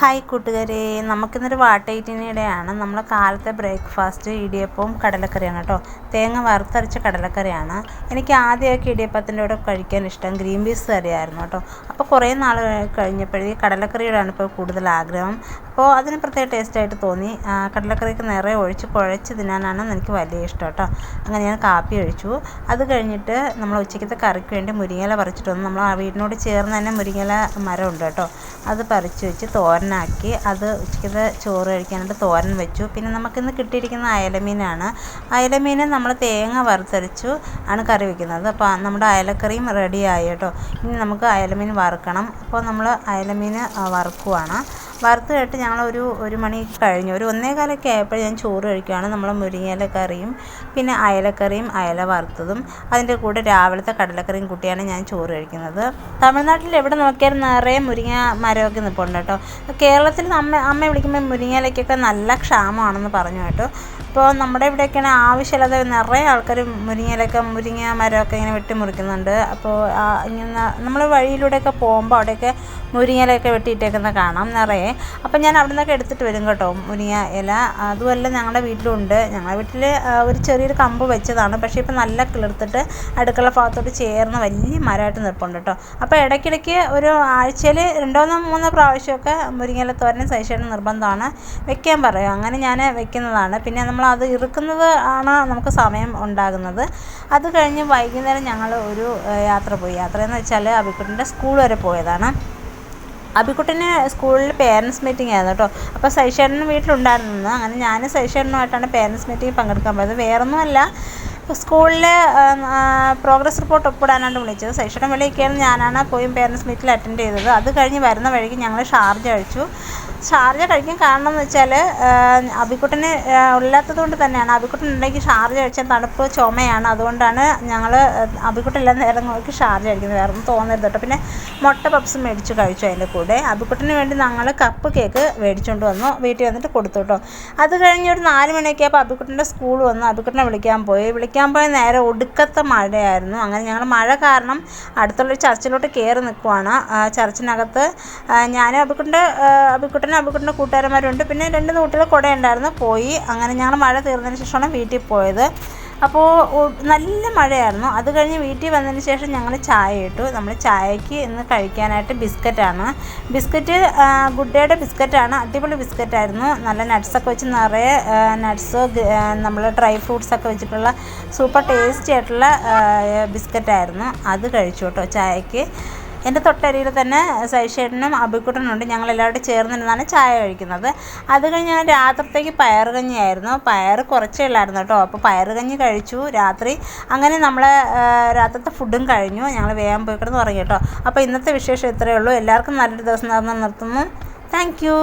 Hi കൂട്ടുകാരെ, നമുക്കിന്നൊരു വാട്ടയിറ്റിനിടെയാണ്. നമ്മൾ കാലത്തെ ബ്രേക്ക്ഫാസ്റ്റ് ഇടിയപ്പവും കടലക്കറിയാണ് കേട്ടോ. തേങ്ങ വറുത്തരച്ച കടലക്കറിയാണ്. എനിക്ക് ആദ്യമൊക്കെ ഇടിയപ്പത്തിൻ്റെ കൂടെ കഴിക്കാൻ ഇഷ്ടം ഗ്രീൻ പീസ് കറിയായിരുന്നു കേട്ടോ. അപ്പോൾ കുറേ നാൾ കഴിഞ്ഞപ്പോഴേ കടലക്കറിയോടാണ് ഇപ്പോൾ കൂടുതൽ ആഗ്രഹം. അപ്പോൾ അതിന് പ്രത്യേക ടേസ്റ്റായിട്ട് തോന്നി. കടലക്കറിക്ക് നിറയെ ഒഴിച്ച് കുഴച്ച് തിന്നാനാണ് എനിക്ക് വലിയ ഇഷ്ടം കേട്ടോ. അങ്ങനെ ഞാൻ കാപ്പി കഴിച്ചു. അത് കഴിഞ്ഞിട്ട് നമ്മൾ ഉച്ചയ്ക്കത്തെ കറിക്ക് വേണ്ടി മുരിങ്ങയില പറിച്ചിട്ട് വന്നു. നമ്മൾ ആ വീടിനോട് ചേർന്ന് തന്നെ മുരിങ്ങയില മരമുണ്ട് കേട്ടോ. അത് പറിച്ച് വെച്ച് തോരനാക്കി അത് ഉച്ചയ്ക്കത്തെ ചോറ് കഴിക്കാനായിട്ട് തോരൻ വെച്ചു. പിന്നെ നമുക്കിന്ന് കിട്ടിയിരിക്കുന്ന അയലമീനാണ്. അയലമീൻ നമ്മൾ തേങ്ങ വറുത്തരച്ചു ആണ് കറി വയ്ക്കുന്നത്. അപ്പോൾ നമ്മുടെ അയലക്കറിയും റെഡിയായി കേട്ടോ. ഇനി നമുക്ക് അയലമീൻ വറുക്കണം. അപ്പോൾ നമ്മൾ അയലമീൻ വറുക്കുവാണ്. വറുത്ത് കഴിഞ്ഞിട്ട് ഞങ്ങൾ ഒരു മണി കഴിഞ്ഞു, ഒരു 1:15 ആയപ്പോൾ ഞാൻ ചോറ് കഴിക്കുകയാണ്. നമ്മൾ മുരിങ്ങയില കറിയും പിന്നെ അയലക്കറിയും അയല വറുത്തതും അതിൻ്റെ കൂടെ രാവിലത്തെ കടലക്കറിയും കൂട്ടിയാണ് ഞാൻ ചോറ് കഴിക്കുന്നത്. തമിഴ്നാട്ടിൽ എവിടെ നോക്കിയാലും നിറയെ മുരിങ്ങ മരമൊക്കെ നിൽപ്പുണ്ട് കേട്ടോ. കേരളത്തിൽ അമ്മ വിളിക്കുമ്പോൾ മുരിങ്ങയിലയ്ക്കൊക്കെ നല്ല ക്ഷാമമാണെന്ന് പറഞ്ഞു കേട്ടോ. ഇപ്പോൾ നമ്മുടെ ഇവിടെയൊക്കെയാണ് ആവശ്യമില്ലാതെ നിറയെ ആൾക്കാർ മുരിങ്ങ മരമൊക്കെ ഇങ്ങനെ വെട്ടിമുറിക്കുന്നുണ്ട്. അപ്പോൾ ഇങ്ങനെ നമ്മൾ വഴിയിലൂടെയൊക്കെ പോകുമ്പോൾ അവിടെയൊക്കെ മുരിങ്ങയിലയൊക്കെ വെട്ടിയിട്ടേക്കുന്ന കാണാം നിറയെ. അപ്പം ഞാൻ അവിടെ നിന്നൊക്കെ എടുത്തിട്ട് വരും കേട്ടോ മുരിങ്ങ ഇല. അതുമല്ല ഞങ്ങളുടെ വീട്ടിലുണ്ട്. ഞങ്ങളുടെ വീട്ടിൽ ഒരു ചെറിയൊരു കമ്പ് വെച്ചതാണ്. പക്ഷേ ഇപ്പം നല്ല കിളിർത്തിട്ട് അടുക്കള ഭാഗത്തോട്ട് ചേർന്ന് വലിയ മരമായിട്ട് നിൽപ്പുണ്ട് കേട്ടോ. അപ്പോൾ ഇടയ്ക്കിടയ്ക്ക് ഒരു ആഴ്ചയിൽ 2-3 പ്രാവശ്യമൊക്കെ മുരിങ്ങയില തോരൻ സൈഷേന് നിർബന്ധമാണ്, വെക്കാൻ പറയും. അങ്ങനെ ഞാൻ വെക്കുന്നതാണ്. പിന്നെ നമ്മളത് ഇറുക്കുന്നത് ആണ് നമുക്ക് സമയം ഉണ്ടാകുന്നത്. അത് കഴിഞ്ഞ് വൈകുന്നേരം ഞങ്ങൾ ഒരു യാത്ര പോയി. യാത്രയെന്ന് വെച്ചാൽ അബിക്കുട്ടൻ്റെ സ്കൂൾ വരെ പോയതാണ്. അബിക്കുട്ടന് സ്കൂളിൽ പേരൻസ് മീറ്റിംഗ് ആയിരുന്നു കേട്ടോ. അപ്പോൾ സൈഷേട്ടന് വീട്ടിലുണ്ടായിരുന്നു. അങ്ങനെ ഞാൻ സൈഷേട്ടനുമായിട്ടാണ് പേരൻസ് മീറ്റിംഗ് പങ്കെടുക്കാൻ പോയത്. വേറൊന്നുമല്ല, സ്കൂളിൽ പ്രോഗ്രസ് റിപ്പോർട്ട് ഒപ്പിടാനായിട്ട് വിളിച്ചത്. സൈഷേട്ടൻ വിളിക്കുകയാണ്, ഞാനാണ് പോയി പേരൻസ് മീറ്റിൽ അറ്റൻഡ് ചെയ്തത്. അത് കഴിഞ്ഞ് വരുന്ന വഴിക്ക് ഞങ്ങൾ ഷാർജ കഴിച്ചു. ഷാർജ കഴിക്കാൻ കാരണം എന്ന് വെച്ചാൽ അബിക്കുട്ടന് ഇല്ലാത്തത് കൊണ്ട് തന്നെയാണ്. അബിക്കുട്ടൻ ഉണ്ടെങ്കിൽ ഷാർജ കഴിച്ചാൽ തണുപ്പ് ചുമയാണ്. അതുകൊണ്ടാണ് ഞങ്ങൾ അബിക്കുട്ടൻ നേരം നോക്കി ഷാർജ കഴിക്കുന്നത്. വേറെ ഒന്നും തോന്നരുത് കേട്ടോ. പിന്നെ മുട്ട പപ്സ് മേടിച്ച് കഴിച്ചു. അതിൻ്റെ കൂടെ അബിക്കുട്ടന് വേണ്ടി ഞങ്ങൾ കപ്പ് കേക്ക് മേടിച്ചുകൊണ്ട് വന്നു. വീട്ടിൽ വന്നിട്ട് കൊടുത്തു കേട്ടോ. അത് കഴിഞ്ഞ് ഒരു 4 മണിയൊക്കെ ആയപ്പോൾ അബിക്കുട്ടൻ്റെ സ്കൂൾ വന്നു. അബിക്കുട്ടനെ വിളിക്കാൻ പോയി നേരെ ഒടുക്കത്തെ മഴയായിരുന്നു. അങ്ങനെ ഞങ്ങൾ മഴ കാരണം അടുത്തുള്ളൊരു ചർച്ചിലോട്ട് കയറി നിൽക്കുവാണ്. ചർച്ചിനകത്ത് ഞാനും അബിക്കുട്ടൻ്റെ കൂട്ടുകാരന്മാരുണ്ട്. പിന്നെ 2 കുട്ടികൾ കുട ഉണ്ടായിരുന്നു. പോയി. അങ്ങനെ ഞങ്ങൾ മഴ തീർന്നതിന് ശേഷമാണ് വീട്ടിൽ പോയത്. അപ്പോൾ നല്ല മഴയായിരുന്നു. അത് കഴിഞ്ഞ് വീട്ടിൽ വന്നതിന് ശേഷം ഞങ്ങൾ ചായ ഇട്ടു. നമ്മൾ ചായയ്ക്ക് ഇന്ന് കഴിക്കാനായിട്ട് ബിസ്ക്കറ്റാണ്. ബിസ്ക്കറ്റ് ഗുഡ് ഡേയുടെ ബിസ്ക്കറ്റാണ്. അടിപൊളി ബിസ്ക്കറ്റായിരുന്നു. നല്ല നട്ട്സൊക്കെ വെച്ച് നിറയെ നട്ട്സ്, നമ്മൾ ഡ്രൈ ഫ്രൂട്ട്സൊക്കെ വെച്ചിട്ടുള്ള സൂപ്പർ ടേസ്റ്റി ആയിട്ടുള്ള ബിസ്ക്കറ്റായിരുന്നു. അത് കഴിച്ചു കേട്ടോ ചായയ്ക്ക്. എൻ്റെ തൊട്ടരിയിൽ തന്നെ സൈഷേട്ടനും അബിക്കുട്ടനുണ്ട്. ഞങ്ങളെല്ലാവരും ചേർന്നിരുന്നാണ് ചായ കഴിക്കുന്നത്. അത് കഴിഞ്ഞ് ഞാൻ രാത്രിത്തേക്ക് പയറുകഞ്ഞിയായിരുന്നു. പയറ് കുറച്ചേ ഉള്ളായിരുന്നു കേട്ടോ. അപ്പോൾ പയറുകഞ്ഞി കഴിച്ചു രാത്രി. അങ്ങനെ നമ്മൾ രാത്രിത്തെ ഫുഡും കഴിഞ്ഞു. ഞങ്ങൾ വേഗം പോയി കിടന്ന് ഉറങ്ങി കേട്ടോ. അപ്പോൾ ഇന്നത്തെ വിശേഷം ഇത്രയേ ഉള്ളൂ. എല്ലാവർക്കും നല്ലൊരു ദിവസം നിർത്തുന്നു. Thank you.